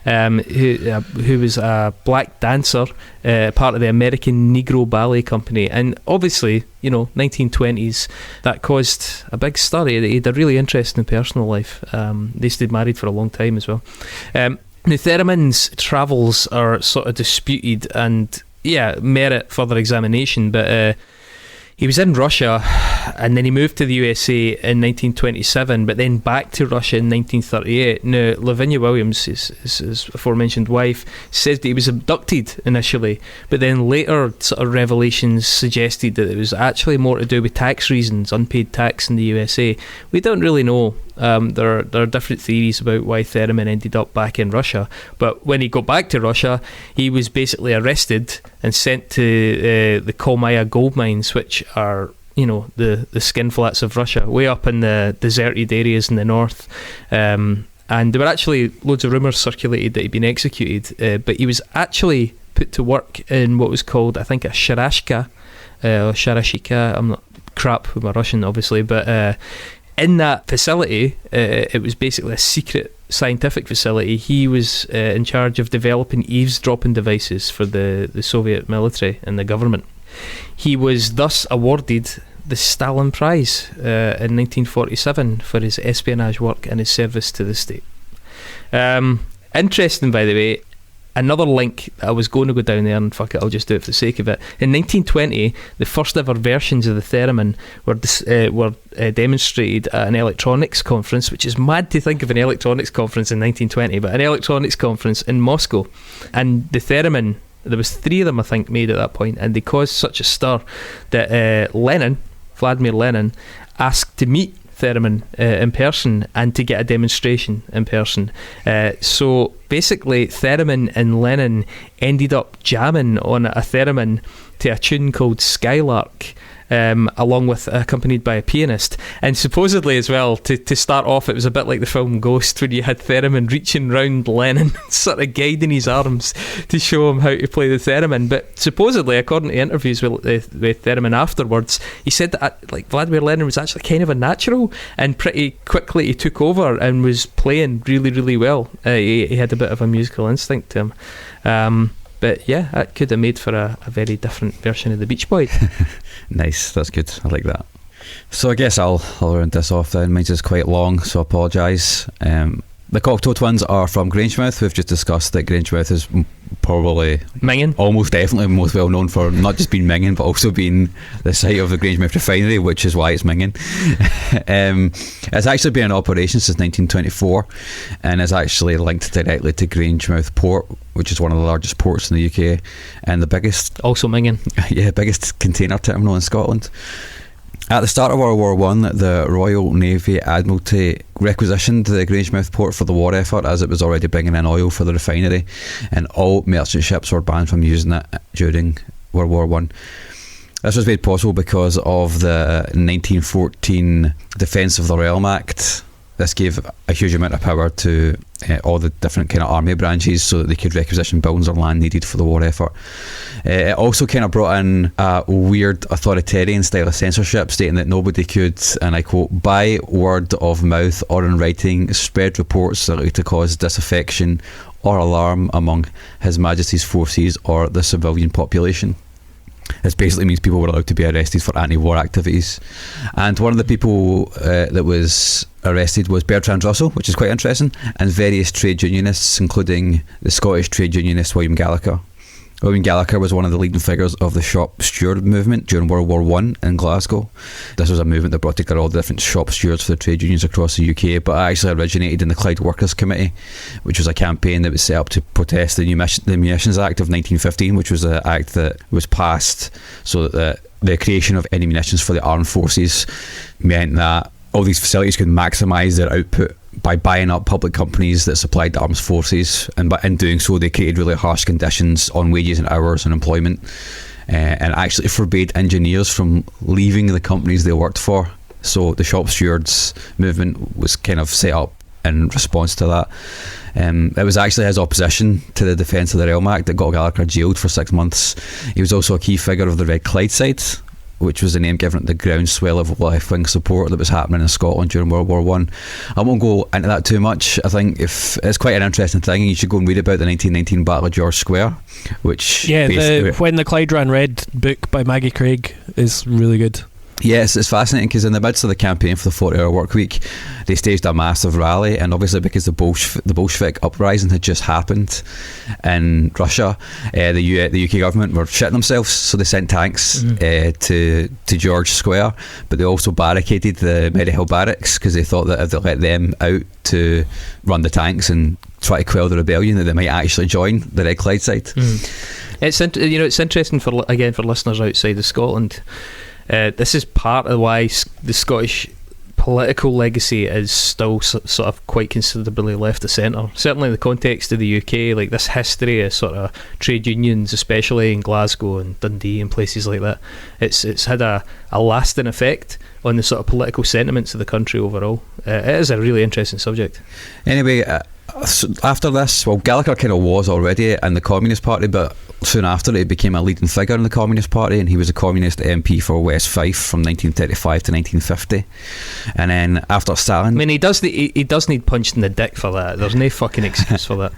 who was a black dancer, part of the American Negro Ballet Company. And obviously, 1920s, that caused a big stir. He had a really interesting personal life. They stayed married for a long time as well. Now, Theremin's travels are sort of disputed and merit further examination, but he was in Russia and then he moved to the USA in 1927, but then back to Russia in 1938. Now, Lavinia Williams, his aforementioned wife, says that he was abducted initially, but then later sort of revelations suggested that it was actually more to do with tax reasons, unpaid tax in the USA. We don't really know. There are different theories about why Theremin ended up back in Russia, but when he got back to Russia, he was basically arrested and sent to the Kolmaya gold mines, which are the skin flats of Russia, way up in the deserted areas in the north. And there were actually loads of rumours circulated that he'd been executed, but he was actually put to work in what was called, I think, a sharashka or sharashika. I'm not crap with my Russian, obviously, but in that facility, it was basically a secret scientific facility. He was in charge of developing eavesdropping devices for the Soviet military and the government. He was thus awarded the Stalin Prize in 1947 for his espionage work and his service to the state. Interesting, by the way, another link. I was going to go down there and fuck it, I'll just do it for the sake of it. In 1920, the first ever versions of the Theremin were demonstrated at an electronics conference, which is mad to think of an electronics conference in 1920, but an electronics conference in Moscow. And the Theremin, there was 3 of them, I think, made at that point, and they caused such a stir that Vladimir Lenin, asked to meet Theremin in person and to get a demonstration in person. So basically, Theremin and Lenin ended up jamming on a Theremin to a tune called Skylark. along with accompanied by a pianist. And supposedly as well, to start off, it was a bit like the film Ghost, when you had Theremin reaching round Lennon, sort of guiding his arms to show him how to play the theremin. But supposedly, according to interviews with Theremin afterwards, he said that like Vladimir Lenin was actually kind of a natural, and pretty quickly he took over and was playing really, really well. He had a bit of a musical instinct to him. But yeah, that could have made for a very different version of the Beach Boys. Nice, that's good. I like that. So I guess I'll round this off then. Mine's is quite long, so I apologise. The Cocteau Twins are from Grangemouth. We've just discussed that Grangemouth is probably Minging, almost definitely most well known for not just being minging, but also being the site of the Grangemouth refinery, which is why it's minging. It's actually been in operation since 1924, and is actually linked directly to Grangemouth Port, which is one of the largest ports in the UK and the biggest, also minging, biggest container terminal in Scotland. At the start of World War I, the Royal Navy Admiralty requisitioned the Grangemouth port for the war effort, as it was already bringing in oil for the refinery, and all merchant ships were banned from using it during World War I. This was made possible because of the 1914 Defence of the Realm Act. This gave a huge amount of power to all the different kind of army branches, so that they could requisition buildings or land needed for the war effort. It also kind of brought in a weird authoritarian style of censorship, stating that nobody could, and I quote, by word of mouth or in writing, spread reports likely to cause disaffection or alarm among His Majesty's forces or the civilian population. This basically means people were allowed to be arrested for anti-war activities. And one of the people that was arrested was Bertrand Russell, which is quite interesting, and various trade unionists, including the Scottish trade unionist William Gallagher. William Gallagher was one of the leading figures of the shop steward movement during World War I in Glasgow. This was a movement that brought together all the different shop stewards for the trade unions across the UK, but it actually originated in the Clyde Workers' Committee, which was a campaign that was set up to protest the Munitions Act of 1915, which was an act that was passed so that the creation of any munitions for the armed forces meant that all these facilities could maximise their output by buying up public companies that supplied the armed forces, and in doing so they created really harsh conditions on wages and hours and employment, and actually forbade engineers from leaving the companies they worked for. So the shop stewards movement was kind of set up in response to that. It was actually his opposition to the Defence of the Realm Act that got Gallagher jailed for 6 months. He was also a key figure of the Red Clydeside, which was the name given to the groundswell of left-wing support that was happening in Scotland during World War I. I won't go into that too much. I think if it's quite an interesting thing, you should go and read about the 1919 Battle of George Square, which When the Clyde Ran Red book by Maggie Craig is really good. Yes, it's fascinating because in the midst of the campaign for the 40-hour work week, they staged a massive rally, and obviously because the Bolshevik uprising had just happened in Russia, the UK government were shitting themselves, so they sent tanks to George Square, but they also barricaded the Maryhill barracks because they thought that if they let them out to run the tanks and try to quell the rebellion, that they might actually join the Red Clydeside. It's interesting for listeners outside of Scotland. This is part of why the Scottish political legacy is still sort of quite considerably left of centre. Certainly in the context of the UK, like this history of sort of trade unions, especially in Glasgow and Dundee and places like that, it's had a lasting effect on the sort of political sentiments of the country overall. It is a really interesting subject. Anyway, after this, well, Gallagher kind of was already in the Communist Party, but soon after he became a leading figure in the Communist Party, and he was a Communist MP for West Fife from 1935 to 1950. And then after Stalin, I mean, he does need punched in the dick for that. There's no fucking excuse for that.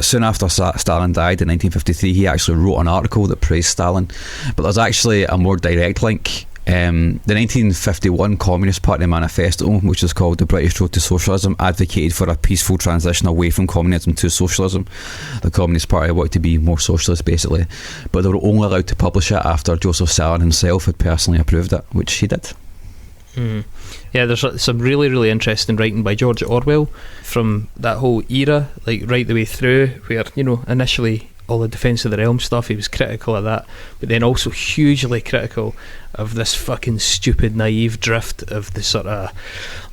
Soon after Stalin died in 1953, he actually wrote an article that praised Stalin, but there's actually a more direct link. The 1951 Communist Party manifesto, which is called The British Road to Socialism, advocated for a peaceful transition away from communism to socialism. The Communist Party wanted to be more socialist, basically, but they were only allowed to publish it after Joseph Stalin himself had personally approved it, which he did. Yeah, there's some really, really interesting writing by George Orwell from that whole era, like right the way through, where, initially all the Defence of the Realm stuff, he was critical of that, but then also hugely critical of this fucking stupid naive drift of the sort of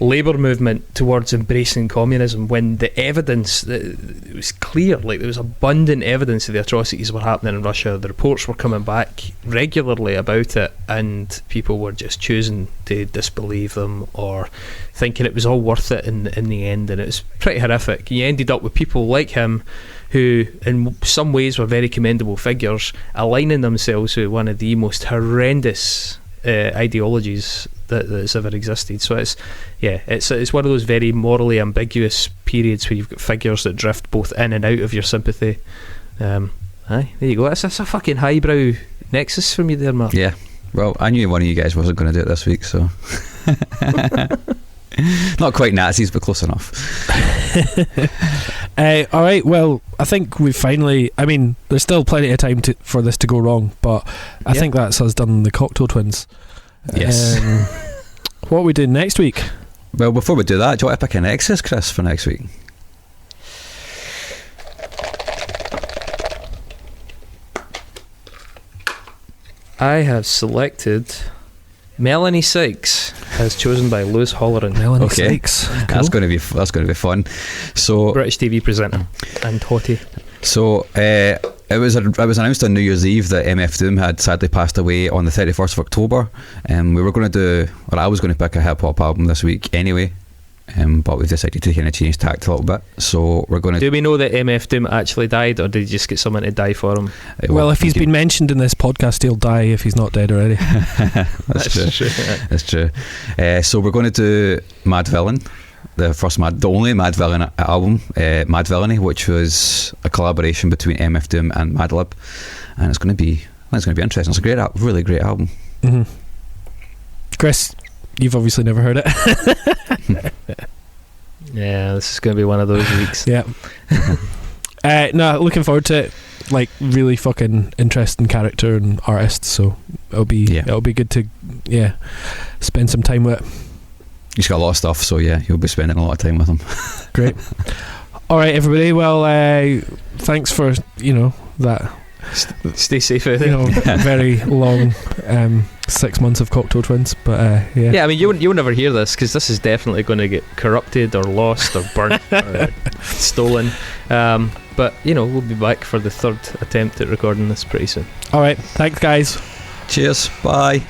labour movement towards embracing communism, when the evidence, it was clear, like there was abundant evidence of the atrocities that were happening in Russia. The reports were coming back regularly about it, and people were just choosing to disbelieve them or thinking it was all worth it in the end, and it was pretty horrific. You ended up with people like him who in some ways were very commendable figures, aligning themselves with one of the most horrendous ideologies that's ever existed. So it's one of those very morally ambiguous periods where you've got figures that drift both in and out of your sympathy. There you go. That's a fucking highbrow nexus from you there, Mark. Yeah, well, I knew one of you guys wasn't going to do it this week, so not quite Nazis, but close enough. Alright, well, I think we've finally, I mean, there's still plenty of time for this to go wrong, but I think that's us done the Cocteau Twins. Yes. What are we doing next week? Well, before we do that, do you want to pick a Nexus, Chris, for next week? I have selected Melanie Sykes, as chosen by Lewis Holleran. Melanie Sykes. Cool. That's going to be fun. So British TV presenter and hottie. So it was announced on New Year's Eve that MF Doom had sadly passed away on the 31st of October. We were going to do, or I was going to pick a hip hop album this week anyway. But we've decided to kind of change tact a little bit, so we're going to. Do we know that MF Doom actually died, or did you just get someone to die for him? Well, if he's been mentioned in this podcast, he'll die if he's not dead already. That's true. That's true. So we're going to do Mad Villain, the only Mad Villain album, Mad Villainy, which was a collaboration between MF Doom and Madlib, and it's going to be interesting. It's a really great album. Mm-hmm. Chris, you've obviously never heard it. Yeah, this is going to be one of those weeks. Yeah. No, looking forward to it. Like, really fucking interesting character and artist, so it'll be good to spend some time with it. He's got a lot of stuff, so yeah, you'll be spending a lot of time with him. Great. Alright, everybody, well, thanks for that. Stay safe out there. Very long 6 months of Cocteau Twins, but I mean, you'll never hear this, because this is definitely going to get corrupted or lost or burnt or stolen, but we'll be back for the third attempt at recording this pretty soon. Alright, thanks guys. Cheers, bye.